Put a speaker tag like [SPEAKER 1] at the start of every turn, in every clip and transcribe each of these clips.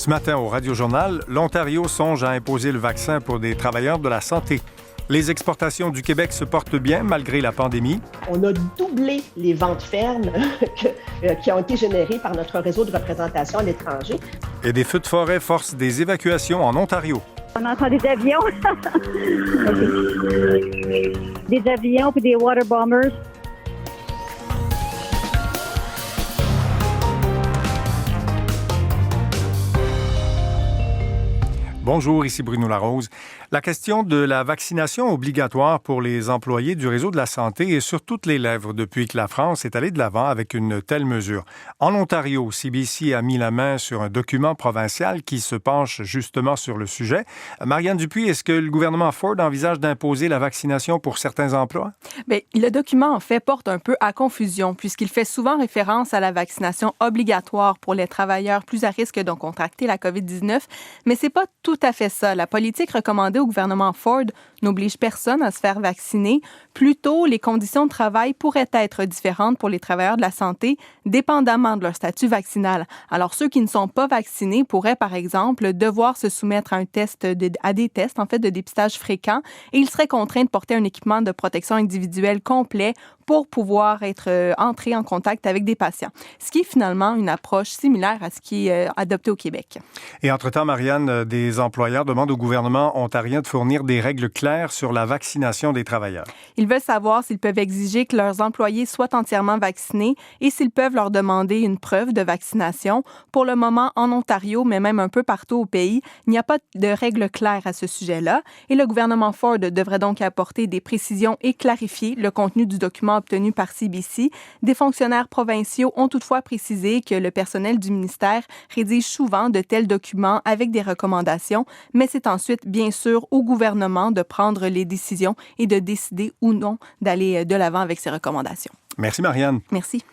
[SPEAKER 1] Ce matin au Radio-Journal, l'Ontario songe à imposer le vaccin pour des travailleurs de la santé. Les exportations du Québec se portent bien malgré la pandémie.
[SPEAKER 2] On a doublé les ventes fermes qui ont été générées par notre réseau de représentation à l'étranger.
[SPEAKER 1] Et des feux de forêt forcent des évacuations en Ontario.
[SPEAKER 3] On entend des avions. Des avions puis des water bombers.
[SPEAKER 1] Bonjour, ici Bruno Larose. La question de la vaccination obligatoire pour les employés du réseau de la santé est sur toutes les lèvres depuis que la France est allée de l'avant avec une telle mesure. En Ontario, CBC a mis la main sur un document provincial qui se penche justement sur le sujet. Marianne Dupuis, est-ce que le gouvernement Ford envisage d'imposer la vaccination pour certains emplois?
[SPEAKER 4] Bien, le document, en fait, porte un peu à confusion puisqu'il fait souvent référence à la vaccination obligatoire pour les travailleurs plus à risque de contracter la COVID-19, mais c'est pas tout à fait ça. La politique recommandée au gouvernement Ford n'oblige personne à se faire vacciner. Plutôt, les conditions de travail pourraient être différentes pour les travailleurs de la santé, dépendamment de leur statut vaccinal. Alors, ceux qui ne sont pas vaccinés pourraient, par exemple, devoir se soumettre à des tests de dépistage fréquents et ils seraient contraints de porter un équipement de protection individuelle complet pour pouvoir être entrés en contact avec des patients. Ce qui est finalement une approche similaire à ce qui est adopté au Québec.
[SPEAKER 1] Et entre-temps, Marianne, des employeurs demandent au gouvernement ontarien de fournir des règles claires sur la vaccination des travailleurs.
[SPEAKER 4] Ils veulent savoir s'ils peuvent exiger que leurs employés soient entièrement vaccinés et s'ils peuvent leur demander une preuve de vaccination. Pour le moment, en Ontario, mais même un peu partout au pays, il n'y a pas de règles claires à ce sujet-là. Et le gouvernement Ford devrait donc apporter des précisions et clarifier le contenu du document obtenu par CBC. Des fonctionnaires provinciaux ont toutefois précisé que le personnel du ministère rédige souvent de tels documents avec des recommandations, mais c'est ensuite, bien sûr, au gouvernement de prendre les décisions et de décider ou non d'aller de l'avant avec ces recommandations.
[SPEAKER 1] Merci, Marianne.
[SPEAKER 4] Merci.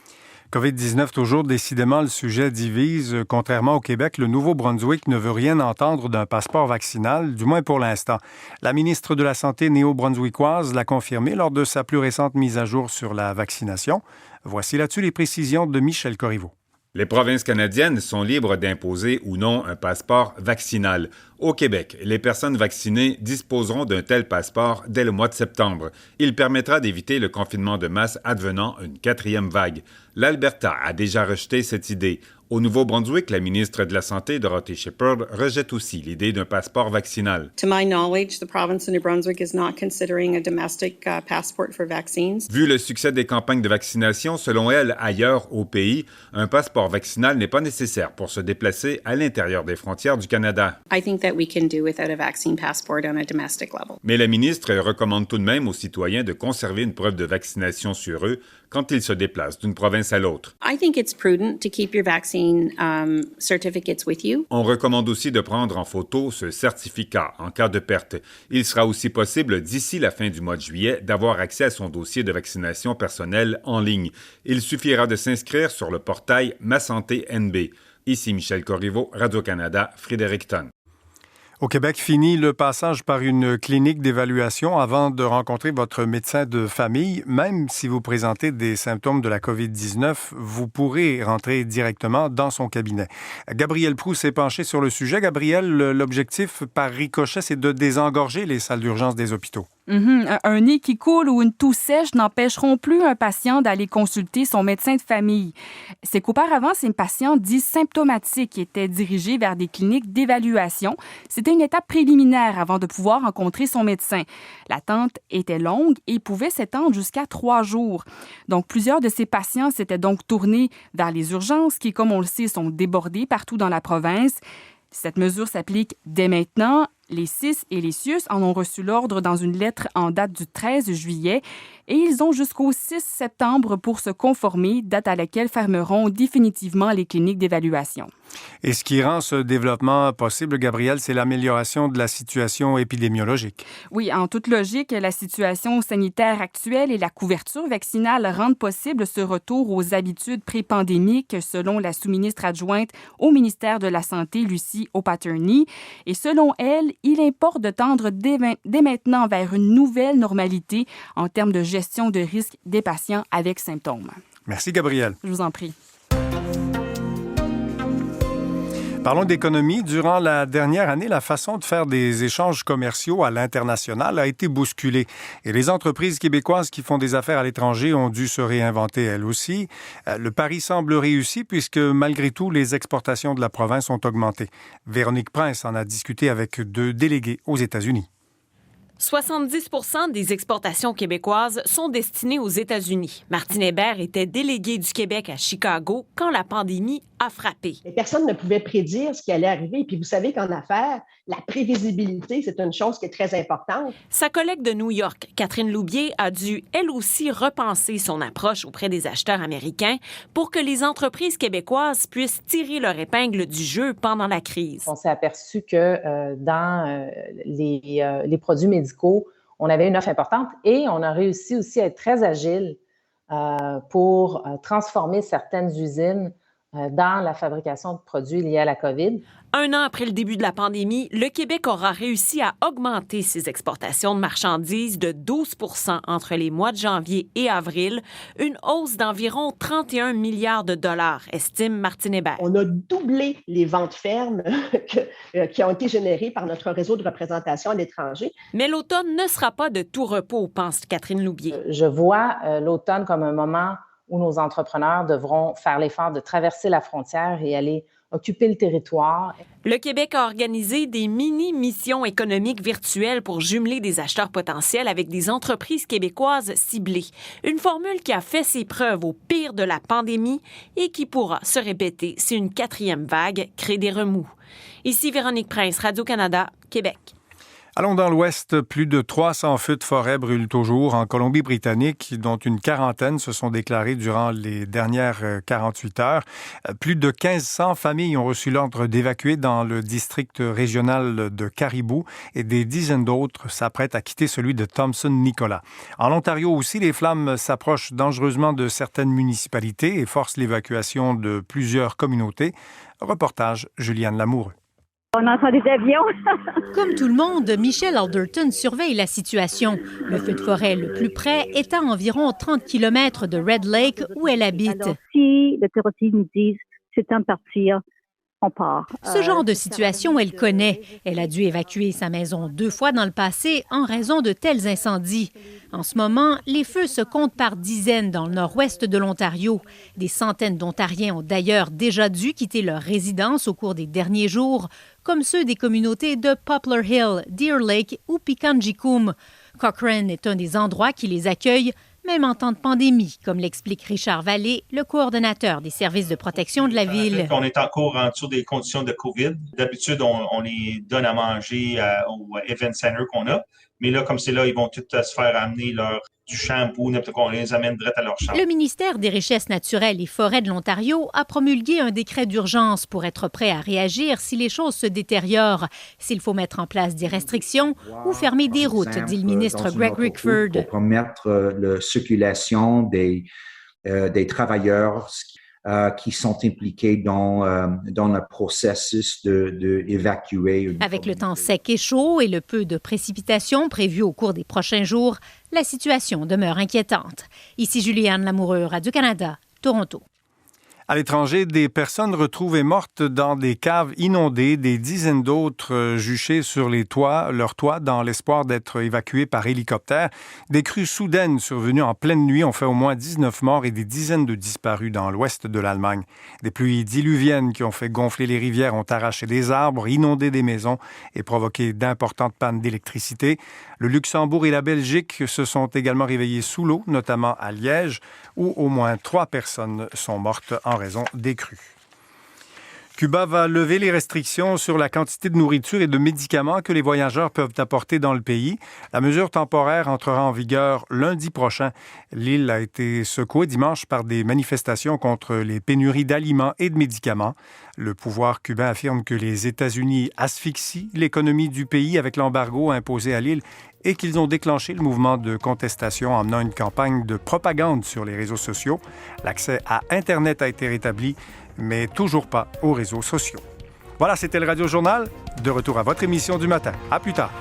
[SPEAKER 1] COVID-19, toujours, décidément, le sujet divise. Contrairement au Québec, le Nouveau-Brunswick ne veut rien entendre d'un passeport vaccinal, du moins pour l'instant. La ministre de la Santé néo-brunswickoise l'a confirmé lors de sa plus récente mise à jour sur la vaccination. Voici là-dessus les précisions de Michel Corriveau.
[SPEAKER 5] Les provinces canadiennes sont libres d'imposer ou non un passeport vaccinal. Au Québec, les personnes vaccinées disposeront d'un tel passeport dès le mois de septembre. Il permettra d'éviter le confinement de masse advenant une quatrième vague. L'Alberta a déjà rejeté cette idée. Au Nouveau-Brunswick, la ministre de la Santé, Dorothée Shepherd, rejette aussi l'idée d'un passeport vaccinal.
[SPEAKER 6] To my knowledge, the province of New Brunswick is not considering a domestic passport for vaccines.
[SPEAKER 5] Vu le succès des campagnes de vaccination, selon elle, ailleurs au pays, un passeport vaccinal n'est pas nécessaire pour se déplacer à l'intérieur des frontières du Canada.
[SPEAKER 6] I think that we can do without a vaccine passport on a domestic level.
[SPEAKER 5] Mais la ministre recommande tout de même aux citoyens de conserver une preuve de vaccination sur eux quand ils se déplacent d'une province à l'autre.
[SPEAKER 6] I think it's prudent to keep your vaccine certificates with you.
[SPEAKER 5] On recommande aussi de prendre en photo ce certificat en cas de perte. Il sera aussi possible, d'ici la fin du mois de juillet, d'avoir accès à son dossier de vaccination personnelle en ligne. Il suffira de s'inscrire sur le portail Ma Santé NB. Ici Michel Corriveau, Radio-Canada, Fredericton.
[SPEAKER 1] Au Québec, fini le passage par une clinique d'évaluation avant de rencontrer votre médecin de famille. Même si vous présentez des symptômes de la COVID-19, vous pourrez rentrer directement dans son cabinet. Gabriel Proulx s'est penché sur le sujet. Gabriel, l'objectif par ricochet, c'est de désengorger les salles d'urgence des hôpitaux.
[SPEAKER 7] Un nez qui coule ou une toux sèche n'empêcheront plus un patient d'aller consulter son médecin de famille. C'est qu'auparavant, ces patients dits symptomatiques étaient dirigés vers des cliniques d'évaluation. C'était une étape préliminaire avant de pouvoir rencontrer son médecin. L'attente était longue et pouvait s'étendre jusqu'à 3 jours. Donc, plusieurs de ces patients s'étaient donc tournés vers les urgences qui, comme on le sait, sont débordées partout dans la province. Cette mesure s'applique dès maintenant. Les CIS et les CIUS en ont reçu l'ordre dans une lettre en date du 13 juillet et ils ont jusqu'au 6 septembre pour se conformer, date à laquelle fermeront définitivement les cliniques d'évaluation.
[SPEAKER 1] Et ce qui rend ce développement possible, Gabriel, c'est l'amélioration de la situation épidémiologique.
[SPEAKER 7] Oui, en toute logique, la situation sanitaire actuelle et la couverture vaccinale rendent possible ce retour aux habitudes pré-pandémiques, selon la sous-ministre adjointe au ministère de la Santé, Lucie O'Patterney. Et selon elle, il importe de tendre dès maintenant vers une nouvelle normalité en termes de gestion de risque des patients avec symptômes.
[SPEAKER 1] Merci, Gabriel.
[SPEAKER 7] Je vous en prie.
[SPEAKER 1] Parlons d'économie. Durant la dernière année, la façon de faire des échanges commerciaux à l'international a été bousculée. Et les entreprises québécoises qui font des affaires à l'étranger ont dû se réinventer elles aussi. Le pari semble réussi puisque, malgré tout, les exportations de la province ont augmenté. Véronique Prince en a discuté avec 2 délégués aux États-Unis.
[SPEAKER 8] 70% des exportations québécoises sont destinées aux États-Unis. Martine Hébert était déléguée du Québec à Chicago quand la pandémie a frappé.
[SPEAKER 2] Mais personne ne pouvait prédire ce qui allait arriver. Puis vous savez qu'en affaires, la prévisibilité, c'est une chose qui est très importante.
[SPEAKER 8] Sa collègue de New York, Catherine Loubier, a dû, elle aussi, repenser son approche auprès des acheteurs américains pour que les entreprises québécoises puissent tirer leur épingle du jeu pendant la crise.
[SPEAKER 9] On s'est aperçu que dans les produits médicaux, on avait une offre importante et on a réussi aussi à être très agile pour transformer certaines usines dans la fabrication de produits liés à la COVID.
[SPEAKER 8] 1 an après le début de la pandémie, le Québec aura réussi à augmenter ses exportations de marchandises de 12 % entre les mois de janvier et avril, une hausse d'environ 31 milliards de dollars, estime Martine Hébert.
[SPEAKER 2] On a doublé les ventes fermes qui ont été générées par notre réseau de représentation à l'étranger.
[SPEAKER 8] Mais l'automne ne sera pas de tout repos, pense Catherine Loubier.
[SPEAKER 9] Je vois l'automne comme un moment où nos entrepreneurs devront faire l'effort de traverser la frontière et aller occuper le territoire.
[SPEAKER 8] Le Québec a organisé des mini-missions économiques virtuelles pour jumeler des acheteurs potentiels avec des entreprises québécoises ciblées. Une formule qui a fait ses preuves au pire de la pandémie et qui pourra se répéter si une 4e vague crée des remous. Ici Véronique Prince, Radio-Canada, Québec.
[SPEAKER 1] Allons dans l'Ouest. Plus de 300 feux de forêt brûlent toujours en Colombie-Britannique, dont une quarantaine se sont déclarés durant les dernières 48 heures. Plus de 1500 familles ont reçu l'ordre d'évacuer dans le district régional de Caribou et des dizaines d'autres s'apprêtent à quitter celui de Thompson-Nicolas. En Ontario aussi, les flammes s'approchent dangereusement de certaines municipalités et forcent l'évacuation de plusieurs communautés. Reportage Juliane Lamoureux.
[SPEAKER 3] On entend des avions.
[SPEAKER 10] Comme tout le monde, Michelle Alderton surveille la situation. Le feu de forêt le plus près est à environ 30 km de Red Lake où elle habite.
[SPEAKER 3] Alors, si les autorités nous disent c'est temps de partir, on part.
[SPEAKER 10] Ce genre de situation, elle connaît. Elle a dû évacuer sa maison 2 fois dans le passé en raison de tels incendies. En ce moment, les feux se comptent par dizaines dans le nord-ouest de l'Ontario. Des centaines d'Ontariens ont d'ailleurs déjà dû quitter leur résidence au cours des derniers jours, comme ceux des communautés de Poplar Hill, Deer Lake ou Pikangikum. Cochrane est un des endroits qui les accueille, même en temps de pandémie, comme l'explique Richard Vallée, le coordonnateur des services de protection de la ville.
[SPEAKER 11] On est encore en dessous des conditions de COVID. D'habitude, on les donne à manger au Event Center qu'on a. Mais là, comme c'est là, ils vont tous se faire amener du shampoo, n'importe quoi, on les amène direct à leur chambre.
[SPEAKER 10] Le ministère des Richesses naturelles et forêts de l'Ontario a promulgué un décret d'urgence pour être prêt à réagir si les choses se détériorent, s'il faut mettre en place des restrictions ou fermer des routes, dit le ministre Greg Rickford.
[SPEAKER 12] Pour permettre la circulation des travailleurs qui sont impliqués dans le processus d'évacuer.
[SPEAKER 10] Avec le temps sec et chaud et le peu de précipitations prévues au cours des prochains jours, la situation demeure inquiétante. Ici Juliane Lamoureux, Radio-Canada, Toronto.
[SPEAKER 1] À l'étranger, des personnes retrouvées mortes dans des caves inondées, des dizaines d'autres juchées sur leurs toits dans l'espoir d'être évacuées par hélicoptère. Des crues soudaines survenues en pleine nuit ont fait au moins 19 morts et des dizaines de disparus dans l'ouest de l'Allemagne. Des pluies diluviennes qui ont fait gonfler les rivières ont arraché des arbres, inondé des maisons et provoqué d'importantes pannes d'électricité. Le Luxembourg et la Belgique se sont également réveillés sous l'eau, notamment à Liège, où au moins 3 personnes sont mortes en raison des crues. Cuba va lever les restrictions sur la quantité de nourriture et de médicaments que les voyageurs peuvent apporter dans le pays. La mesure temporaire entrera en vigueur lundi prochain. L'île a été secouée dimanche par des manifestations contre les pénuries d'aliments et de médicaments. Le pouvoir cubain affirme que les États-Unis asphyxient l'économie du pays avec l'embargo imposé à l'île et qu'ils ont déclenché le mouvement de contestation en menant une campagne de propagande sur les réseaux sociaux. L'accès à Internet a été rétabli, mais toujours pas aux réseaux sociaux. Voilà, c'était le Radio Journal. De retour à votre émission du matin. À plus tard.